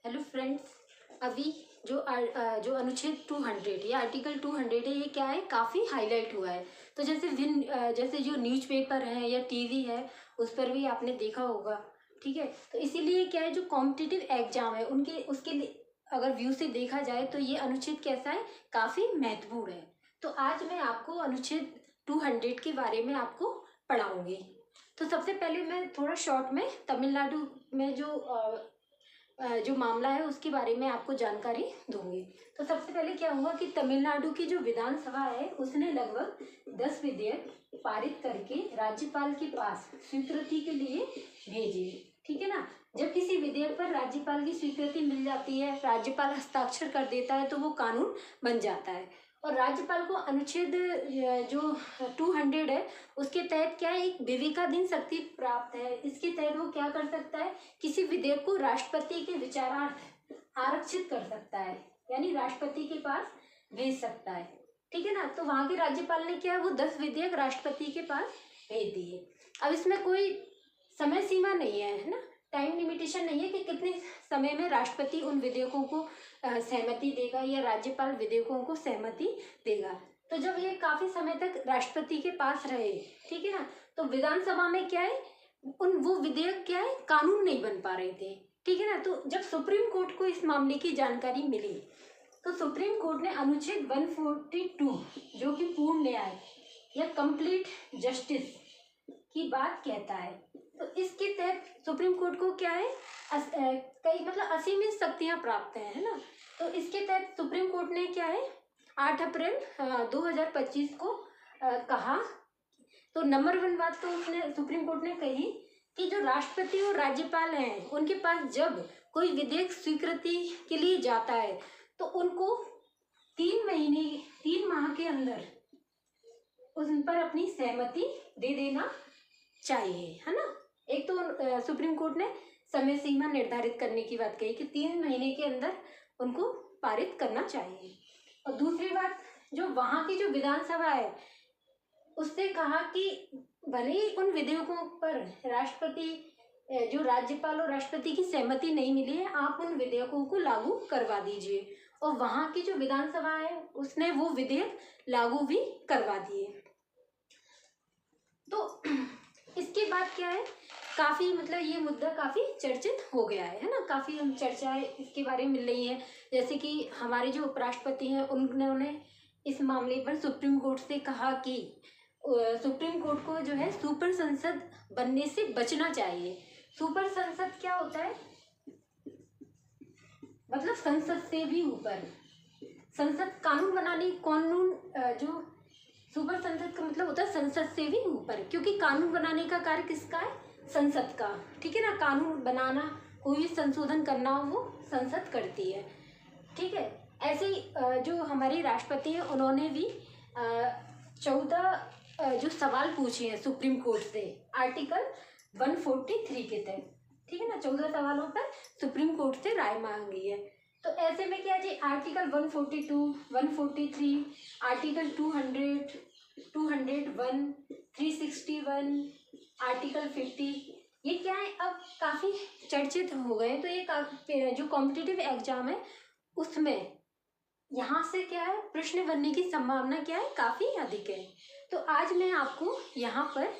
Hello friends. अभी जो अनुच्छेद 200 या आर्टिकल 200 है, ये क्या है, काफ़ी हाईलाइट हुआ है। तो जैसे जो न्यूज़पेपर है या टीवी है, उस पर भी आपने देखा होगा। ठीक है, तो इसीलिए क्या है, जो कॉम्पिटिटिव एग्जाम है उसके लिए अगर व्यू से देखा जाए तो ये अनुच्छेद कैसा है, काफ़ी महत्वपूर्ण है। तो आज मैं आपको अनुच्छेद 200 के बारे में आपको पढ़ाऊंगी। तो सबसे पहले मैं थोड़ा शॉर्ट में तमिलनाडु में जो मामला है उसके बारे में आपको जानकारी दूंगी। तो सबसे पहले क्या हुआ कि तमिलनाडु की जो विधानसभा है उसने लगभग 10 विधेयक पारित करके राज्यपाल के पास स्वीकृति के लिए भेजे। ठीक है ना। जब किसी विधेयक पर राज्यपाल की स्वीकृति मिल जाती है, राज्यपाल हस्ताक्षर कर देता है, तो वो कानून बन जाता है। और राज्यपाल को अनुच्छेद जो 200 है उसके तहत क्या है, एक विवेकाधीन शक्ति प्राप्त है। इसके तहत वो क्या कर सकता है, किसी विधेयक को राष्ट्रपति के विचारार्थ आरक्षित कर सकता है, यानी राष्ट्रपति के पास भेज सकता है। ठीक है ना। तो वहां के राज्यपाल ने क्या है, वो 10 विधेयक राष्ट्रपति के पास भेज दिए। अब इसमें कोई समय सीमा नहीं है ना, टाइम लिमिटेशन नहीं है कि कितने समय में राष्ट्रपति उन विधेयकों को सहमति देगा या राज्यपाल विधेयकों को सहमति देगा। तो जब ये काफी समय तक राष्ट्रपति के पास रहे, ठीक है ना, तो विधानसभा में क्या है, वो विधेयक क्या है, कानून नहीं बन पा रहे थे। ठीक है ना। तो जब सुप्रीम कोर्ट को इस मामले की जानकारी मिली, तो सुप्रीम कोर्ट ने अनुच्छेद 142 जो कि पूर्ण न्याय या कंप्लीट जस्टिस की बात कहता है, तो इसके तहत सुप्रीम कोर्ट को क्या है, कई असीमित शक्तियां प्राप्त है ना। तो इसके तहत सुप्रीम कोर्ट ने क्या है, 8 अप्रैल 2025 को कहा। तो नंबर 1 बात तो उसने सुप्रीम कोर्ट ने कही कि जो राष्ट्रपति और राज्यपाल हैं उनके पास जब कोई विधेयक स्वीकृति के लिए जाता है तो उनको 3 माह के अंदर उन पर अपनी सहमति दे देना चाहिए, है ना। एक तो सुप्रीम कोर्ट ने समय सीमा निर्धारित करने की बात कही कि 3 महीने के अंदर उनको पारित करना चाहिए। और दूसरी बात, जो वहां की जो विधानसभा है उससे कहा कि भले ही उन विधेयकों पर जो राज्यपाल और राष्ट्रपति की सहमति नहीं मिली है, आप उन विधेयकों को लागू करवा दीजिए। और वहां की जो विधानसभा है उसने वो विधेयक लागू भी करवा दिए। तो इसके बाद क्या है, काफी ये मुद्दा काफी चर्चित हो गया है ना। काफी हम चर्चाएं इसके बारे में मिल रही है। जैसे कि हमारे जो उपराष्ट्रपति हैं उन्होंने इस मामले पर सुप्रीम कोर्ट से कहा कि सुप्रीम कोर्ट को जो है सुपर संसद बनने से बचना चाहिए। सुपर संसद क्या होता है, मतलब संसद से भी ऊपर। संसद कानून बनाने, जो सुपर संसद का मतलब होता है संसद से भी ऊपर, क्योंकि कानून बनाने का कार्य किसका है, संसद का। ठीक है ना। कानून बनाना, कोई भी संशोधन करना हो वो संसद करती है। ठीक है। ऐसे ही जो हमारे राष्ट्रपति हैं उन्होंने भी 14 जो सवाल पूछे हैं सुप्रीम कोर्ट से आर्टिकल 143 के तहत। ठीक है ना। 14 सवालों पर सुप्रीम कोर्ट से राय मांगी है। तो ऐसे में क्या जी, आर्टिकल 142, 143, आर्टिकल 200, 201, 361, आर्टिकल 50, ये क्या है, अब काफी चर्चित हो गए। तो ये जो कॉम्पिटिटिव एग्जाम है उसमें यहाँ से क्या है, प्रश्न बनने की संभावना क्या है, काफी अधिक है। तो आज मैं आपको यहाँ पर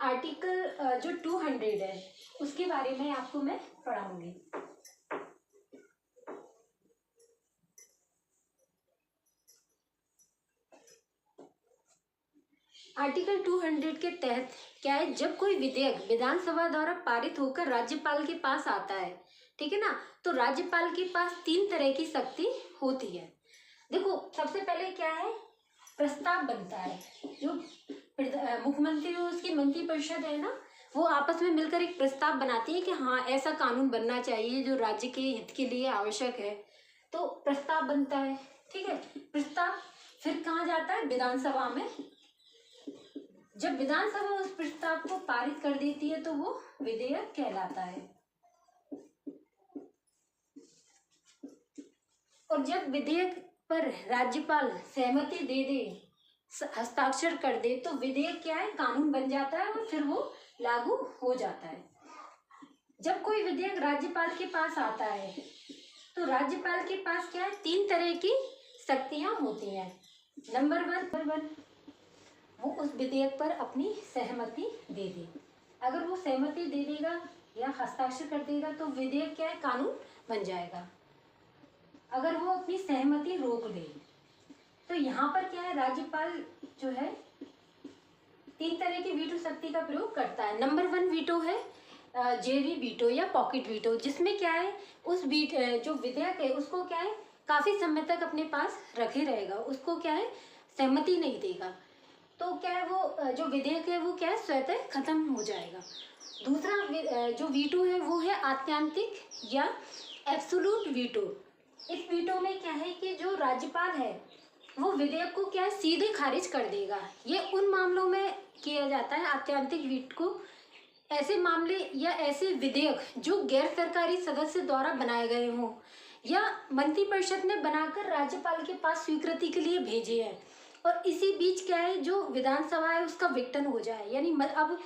आर्टिकल जो 200 है उसके बारे में आपको मैं पढ़ाऊंगी। आर्टिकल 200 के तहत क्या है, जब कोई विधेयक विधानसभा द्वारा पारित होकर राज्यपाल के पास आता है, ठीक है ना, तो राज्यपाल के पास 3 तरह की शक्ति होती है। देखो, सबसे पहले क्या है, प्रस्ताव बनता है। जो मुख्यमंत्री और उसकी मंत्रिपरिषद है ना, वो आपस में मिलकर एक प्रस्ताव बनाती है कि हाँ ऐसा कानून बनना चाहिए जो राज्य के हित के लिए आवश्यक है। तो प्रस्ताव बनता है। ठीक है। प्रस्ताव फिर कहाँ जाता है, विधानसभा में। जब विधानसभा उस प्रस्ताव को पारित कर देती है तो वो विधेयक कहलाता है। और जब विधेयक पर राज्यपाल सहमति दे दे, हस्ताक्षर कर दे, तो विधेयक क्या है, कानून बन जाता है और फिर वो लागू हो जाता है। जब कोई विधेयक राज्यपाल के पास आता है तो राज्यपाल के पास क्या है, 3 तरह की शक्तियां होती हैं। नंबर वन, वो उस विधेयक पर अपनी सहमति दे दे। अगर वो सहमति दे देगा या हस्ताक्षर कर देगा तो विधेयक क्या है, कानून बन जाएगा। अगर वो अपनी सहमति रोक दे तो यहाँ पर क्या है, राज्यपाल जो है 3 तरह की वीटो शक्ति का प्रयोग करता है। नंबर 1 वीटो है जेवी वीटो या पॉकेट वीटो, जिसमें क्या है, उस जो विधेयक है उसको क्या है, काफी समय तक अपने पास रखे रहेगा, उसको क्या है, सहमति नहीं देगा। तो क्या है, वो जो विधेयक है वो क्या है, स्वतः खत्म हो जाएगा। दूसरा जो वीटो है वो है आत्यांतिक या एब्सोल्यूट वीटो। इस वीटो में क्या है कि जो राज्यपाल है वो विधेयक को क्या है, सीधे खारिज कर देगा। ये उन मामलों में किया जाता है आत्यांतिक वीट को, ऐसे मामले या ऐसे विधेयक जो गैर सरकारी सदस्य द्वारा बनाए गए हों या मंत्रिपरिषद ने बनाकर राज्यपाल के पास स्वीकृति के लिए भेजे हैं, और इसी बीच क्या है, जो विधानसभा है उसका विघटन हो जाए, यानी अब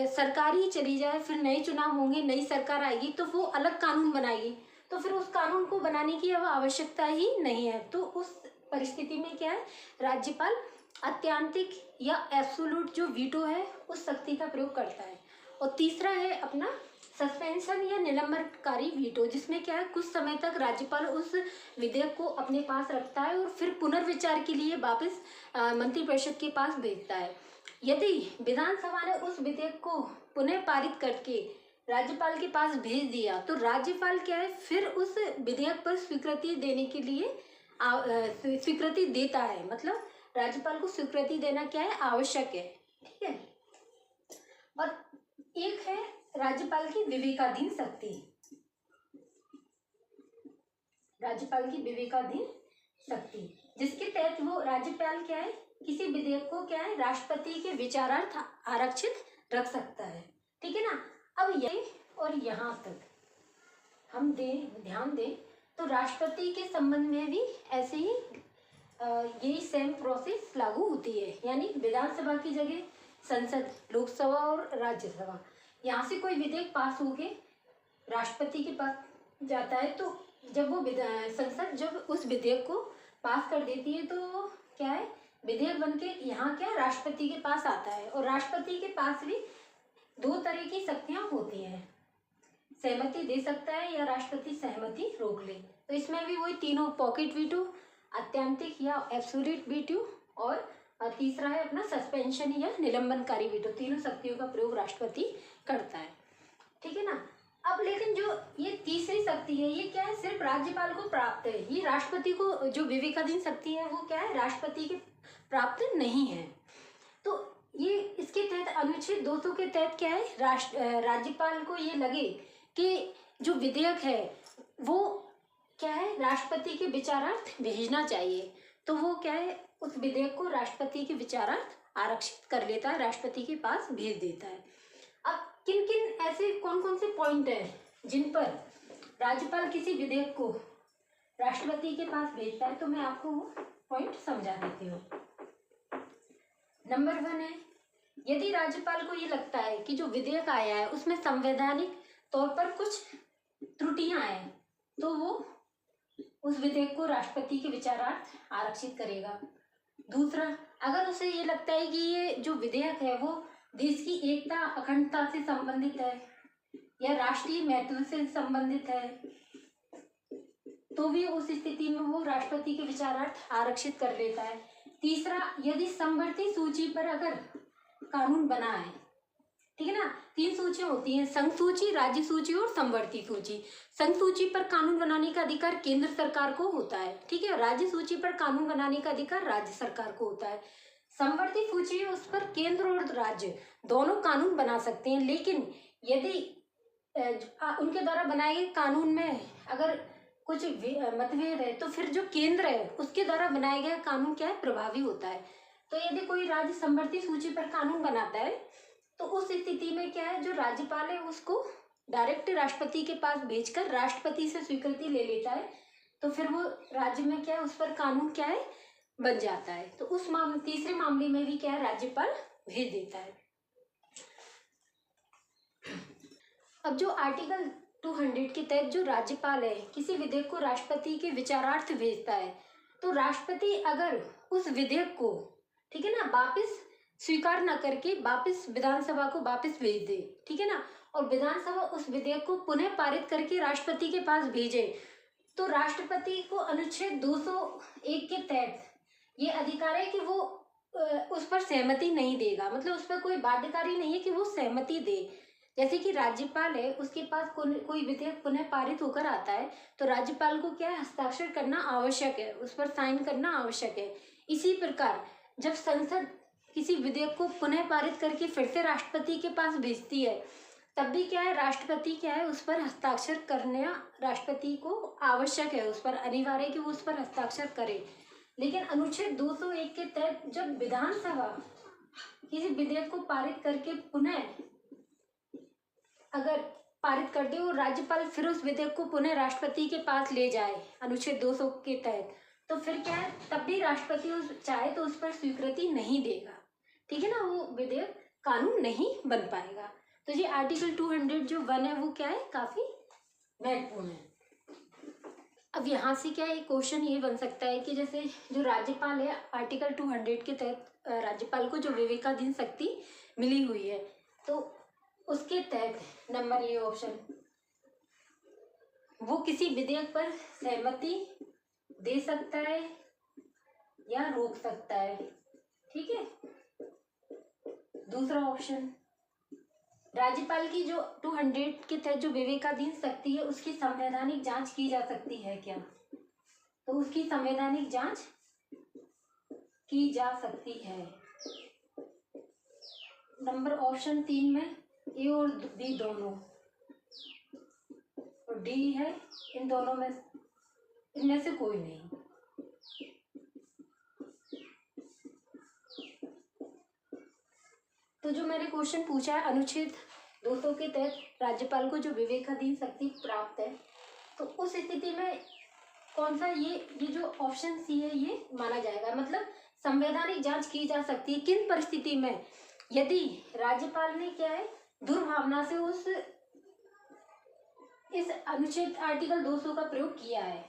सरकार ही चली जाए, फिर नए चुनाव होंगे, नई सरकार आएगी तो वो अलग कानून बनाएगी, तो फिर उस कानून को बनाने की अब आवश्यकता ही नहीं है। तो उस परिस्थिति में क्या है, राज्यपाल अत्यांतिक या एब्सोल्यूट जो वीटो है उस शक्ति का प्रयोग करता है। और तीसरा है अपना सस्पेंशन या निलंबनकारी वीटो, जिसमें क्या है, कुछ समय तक राज्यपाल उस विधेयक को अपने पास रखता है और फिर पुनर्विचार के लिए वापस मंत्रिपरिषद के पास भेजता है। यदि विधानसभा ने उस विधेयक को पुनः पारित करके राज्यपाल के पास भेज दिया तो राज्यपाल क्या है, फिर उस विधेयक पर स्वीकृति देने के लिए स्वीकृति देता है, मतलब राज्यपाल को स्वीकृति देना क्या है, आवश्यक है। ठीक है। और एक है राज्यपाल की विवेकाधीन शक्ति। राज्यपाल की विवेकाधीन शक्ति, जिसके तहत वो राज्यपाल क्या है, किसी विधेयक को क्या है, राष्ट्रपति के विचारार्थ आरक्षित रख सकता है। ठीक है ना। अब ये और यहाँ तक हम ध्यान दें तो राष्ट्रपति के संबंध में भी ऐसे ही यही सेम प्रोसेस लागू होती है, यानी विधानसभा की जगह संसद, लोकसभा और राज्यसभा, यहाँ से कोई विधेयक पास होके राष्ट्रपति के पास जाता है, तो जब वो संसद जब उस विधेयक को पास कर देती है तो क्या है, विधेयक बनके यहाँ क्या राष्ट्रपति के पास आता है। और राष्ट्रपति के पास भी 2 तरह की शक्तियाँ होती हैं, सहमति दे सकता है या राष्ट्रपति सहमति रोक ले। तो इसमें भी वही तीनों, पॉकेट वीटो, अत्यांतिक या एब्सोल्यूट वीटो, और तीसरा है अपना सस्पेंशन या निलंबनकारी वीटो, तीनों शक्तियों का प्रयोग राष्ट्रपति करता है। ठीक है ना। अब लेकिन जो ये तीसरी शक्ति है ये क्या है, सिर्फ राज्यपाल को प्राप्त है, ये राष्ट्रपति को, जो विवेकाधीन शक्ति है वो क्या है, राष्ट्रपति के प्राप्त नहीं है। तो ये इसके तहत अनुच्छेद 200 के तहत क्या है, राज्यपाल को ये लगे कि जो विधेयक है वो क्या है, राष्ट्रपति के विचारार्थ भेजना चाहिए, तो वो क्या है, उस विधेयक को राष्ट्रपति के विचारार्थ आरक्षित कर लेता है, राष्ट्रपति के पास भेज देता है। अब किन किन ऐसे कौन कौन से पॉइंट है जिन पर राज्यपाल किसी विधेयक को राष्ट्रपति के पास भेजता है, तो मैं आपको वो पॉइंट समझा देती हूँ। नंबर 1 है, यदि राज्यपाल को ये लगता है कि जो विधेयक आया है उसमें संवैधानिक तौर पर कुछ त्रुटियां हैं, तो वो उस विधेयक को राष्ट्रपति के विचारार्थ आरक्षित करेगा। दूसरा, अगर उसे ये लगता है कि ये जो विधेयक है वो देश की एकता, अखंडता से संबंधित है या राष्ट्रीय महत्व से संबंधित है, तो भी उस स्थिति में वो राष्ट्रपति के विचारार्थ आरक्षित कर लेता है। तीसरा, यदि समवर्ती सूची पर अगर कानून बना है, ठीक है ना, 3 सूचियां होती हैं, संघ सूची, राज्य सूची और समवर्ती सूची। संघ सूची पर कानून बनाने का अधिकार केंद्र सरकार को होता है, ठीक है। राज्य सूची पर कानून बनाने का अधिकार राज्य सरकार को होता है। समवर्ती सूची है, उस पर केंद्र और राज्य दोनों कानून बना सकते हैं, लेकिन यदि उनके द्वारा बनाए गए कानून में अगर कुछ मतभेद है तो फिर जो केंद्र है उसके द्वारा बनाया गया कानून क्या है, प्रभावी होता है। तो यदि कोई राज्य समवर्ती सूची पर कानून बनाता है तो उस स्थिति में क्या है, जो राज्यपाल है उसको डायरेक्ट राष्ट्रपति के पास भेजकर राष्ट्रपति से स्वीकृति ले लेता है, तो फिर वो राज्य में क्या है, उस पर कानून क्या है, बन जाता है। तो उस तीसरे मामले में भी क्या है, राज्यपाल भेज देता है। अब जो आर्टिकल 200 के तहत जो राज्यपाल है किसी विधेयक को राष्ट्रपति के विचारार्थ भेजता है, तो राष्ट्रपति अगर उस विधेयक को, ठीक है ना, वापस स्वीकार न करके वापस विधानसभा को वापस भेज दे, ठीक है ना, और विधानसभा उस विधेयक को पुनः पारित करके राष्ट्रपति के पास भेजे, तो राष्ट्रपति को अनुच्छेद 201 के तहत ये अधिकार है कि वो उस पर सहमति नहीं देगा, मतलब उस पर कोई बाध्यकारी नहीं है कि वो सहमति दे। जैसे कि राज्यपाल है, उसके पास कोई विधेयक पुनः पारित होकर आता है, तो राज्यपाल को क्या है, हस्ताक्षर करना आवश्यक है, उस पर साइन करना आवश्यक है। इसी प्रकार जब संसद किसी विधेयक को पुनः पारित करके फिर से राष्ट्रपति के पास भेजती है, तब भी क्या है, राष्ट्रपति क्या है, उस पर हस्ताक्षर करना राष्ट्रपति को आवश्यक है, उस पर अनिवार्य है कि वो उस पर हस्ताक्षर करे। लेकिन अनुच्छेद 201 के तहत जब विधानसभा किसी विधेयक को पारित करके पुनः अगर पारित कर दे और राज्यपाल फिर उस विधेयक को पुनः राष्ट्रपति के पास ले जाए अनुच्छेद 200 के तहत, तो फिर क्या है, तब भी राष्ट्रपति उस चाहे तो उस पर स्वीकृति नहीं देगा, ठीक है ना, वो विधेयक कानून नहीं बन पाएगा। तो ये आर्टिकल 200 जो 1 है वो क्या है, काफी महत्वपूर्ण है। अब यहाँ से क्या एक क्वेश्चन ये बन सकता है कि जैसे जो राज्यपाल है, आर्टिकल 200 के तहत राज्यपाल को जो विवेकाधीन शक्ति मिली हुई है, तो उसके तहत नंबर ये ऑप्शन, वो किसी विधेयक पर सहमति दे सकता है या रोक सकता है, ठीक है। दूसरा ऑप्शन, राज्यपाल की जो 200 के तहत जो विवेकाधीन शक्ति है उसकी संवैधानिक जांच की जा सकती है क्या, तो उसकी संवैधानिक जांच की जा सकती है। नंबर ऑप्शन 3 में ए और बी दोनों, और डी है इन दोनों में, इनमें से कोई नहीं। तो जो मैंने क्वेश्चन पूछा है, अनुच्छेद 200 के तहत राज्यपाल को जो विवेकाधीन शक्ति प्राप्त है, तो उस स्थिति में कौन सा ये जो ऑप्शन सी है ये माना जाएगा, मतलब संवैधानिक जांच की जा सकती है किन परिस्थिति में, यदि राज्यपाल ने क्या है, दुर्भावना से इस अनुच्छेद आर्टिकल 200 का प्रयोग किया है,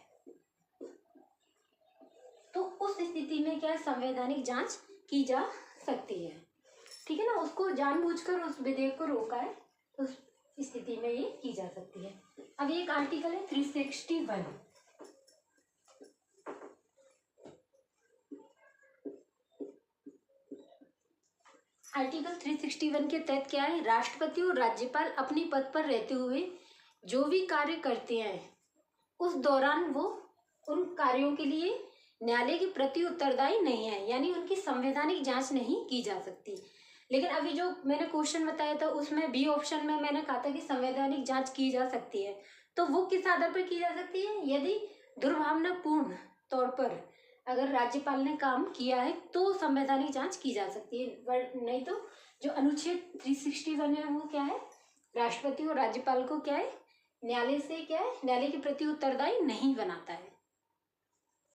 तो उस स्थिति में क्या है, संवैधानिक जांच की जा सकती है, ठीक है ना, उसको जानबूझकर उस विधेयक को रोका है, तो उस स्थिति में ये की जा सकती है। अब एक आर्टिकल है 361, आर्टिकल 361 के तहत क्या है, राष्ट्रपति और राज्यपाल अपनी पद पर रहते हुए जो भी कार्य करते हैं उस दौरान वो उन कार्यों के लिए न्यायालय के प्रति उत्तरदायी नहीं है, यानी उनकी संवैधानिक जांच नहीं की जा सकती। लेकिन अभी जो मैंने क्वेश्चन बताया था उसमें बी ऑप्शन में मैंने कहा था कि संवैधानिक जांच की जा सकती है, तो वो किस आधार पर की जा सकती है, यदि दुर्भावनापूर्ण तौर पर अगर राज्यपाल ने काम किया है तो संवैधानिक जांच की जा सकती है, नहीं तो जो अनुच्छेद 361 है वो क्या है, राष्ट्रपति और राज्यपाल को क्या है, न्यायालय से क्या है, न्यायालय के प्रति उत्तरदायी नहीं बनाता है।